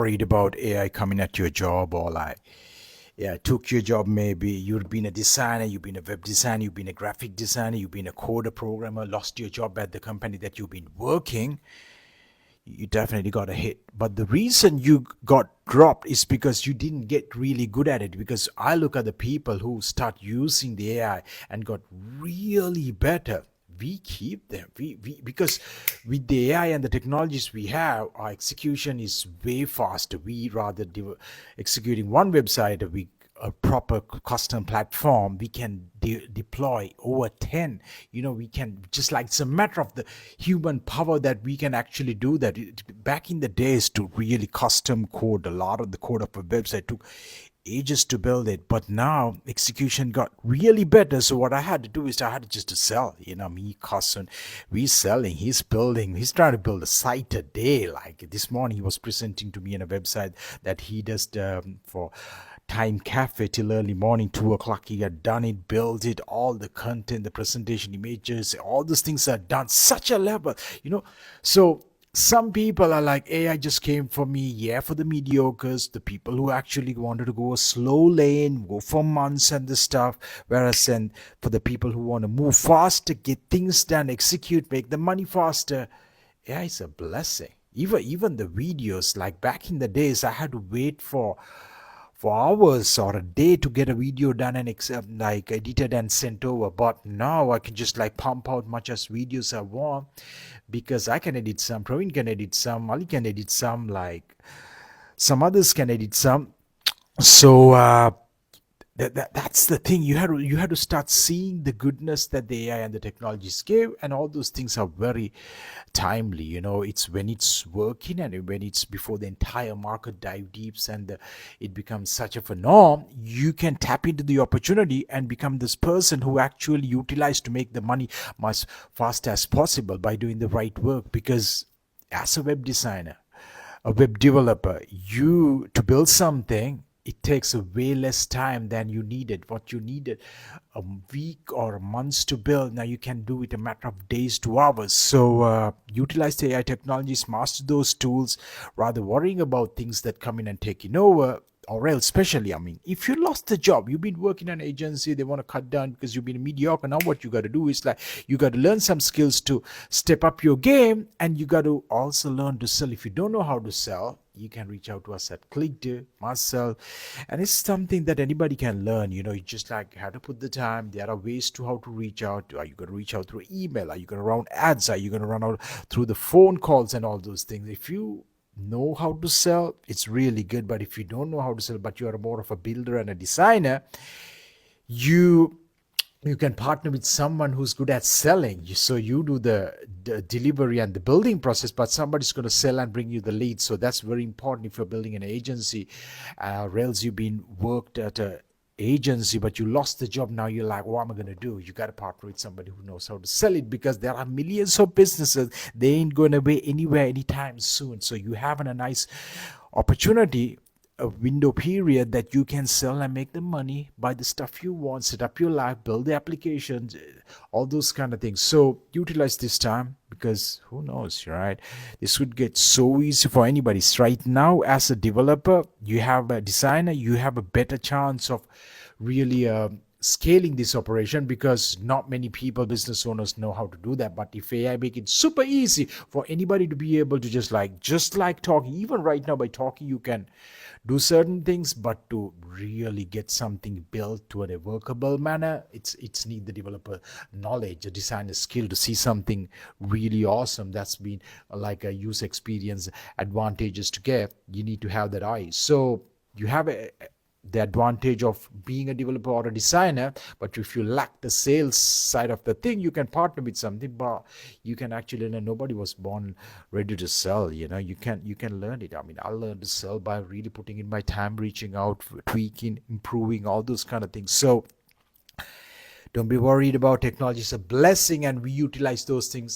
Worried about AI coming at your job or like, yeah, took your job. Maybe you've been a designer, you've been a web designer, you've been a graphic designer, you've been a coder programmer, lost your job at the company that you've been working. You definitely got a hit. But the reason you got dropped is because you didn't get really good at it. Because I look at the people who start using the AI and got really better. We keep them. We because with the AI and the technologies we have, our execution is way faster. We rather executing one website a proper custom platform, we can deploy over 10. We can, just like, it's a matter of the human power that we can actually do that. Back in the days, to really custom code a lot of the code of a website took ages to build it, but now execution got really better. So what I had to do is I had to just to sell, me custom, we selling, he's trying to build a site a day. Like this morning he was presenting to me in a website that he does for time cafe till early morning, 2 o'clock. He had done it, built it, all the content, the presentation images, all those things are done such a level. So some people are like, AI just came for me. Yeah, for the mediocres, the people who actually wanted to go a slow lane, go for months and the stuff. Whereas then for the people who want to move faster, get things done, execute, make the money faster, AI is a blessing. Even the videos, like back in the days, I had to wait for hours or a day to get a video done and like edited and sent over. But now I can just like pump out much as videos I want, because I can edit some, Praveen can edit some, Ali can edit some, like some others can edit some. So that's the thing. You had to start seeing the goodness that the AI and the technologies give, and all those things are very timely. It's when it's working and when it's before the entire market dive deeps and it becomes such of a norm, you can tap into the opportunity and become this person who actually utilize to make the money much fast as possible by doing the right work. Because as a web designer, a web developer, you to build something, it takes a way less time than you needed. What you needed a week or months to build, now you can do it a matter of days to hours. So utilize the AI technologies, master those tools, rather worrying about things that come in and taking over. Or else, especially, I mean, if you lost the job, you've been working in an agency, they want to cut down because you've been mediocre. Now what you got to do is, like, you got to learn some skills to step up your game, and you got to also learn to sell. If you don't know how to sell, you can reach out to us at ClickDo, myself, and it's something that anybody can learn. You just like how to put the time. There are ways to how to reach out. Are you going to reach out through email? Are you going to run ads? Are you going to run out through the phone calls and all those things? If you know how to sell, it's really good. But if you don't know how to sell, but you are more of a builder and a designer, you you can partner with someone who's good at selling. So you do the delivery and the building process, but somebody's going to sell and bring you the lead. So that's very important if you're building an agency. Or else you've been worked at a agency, but you lost the job. Now you're like, what am I going to do? You got to partner with somebody who knows how to sell it, because there are millions of businesses. They ain't going to be anywhere anytime soon. So you have a nice opportunity, a window period, that you can sell and make the money, buy the stuff you want, set up your life, build the applications, all those kind of things. So utilize this time, because who knows, right? This would get so easy for anybody. Right now, as a developer, you have a designer, you have a better chance of really scaling this operation, because not many people, business owners, know how to do that. But if AI make it super easy for anybody to be able to just like talking, even right now by talking you can do certain things, but to really get something built to a workable manner, it's need the developer knowledge, a designer skill to see something really awesome that's been like a user experience advantages to get. You need to have that eye. So you have the advantage of being a developer or a designer, but if you lack the sales side of the thing, you can partner with something. But you can actually learn. Nobody was born ready to sell. You can learn it. I mean, I learned to sell by really putting in my time, reaching out, tweaking, improving, all those kind of things. So don't be worried about technology. It's a blessing, and we utilize those things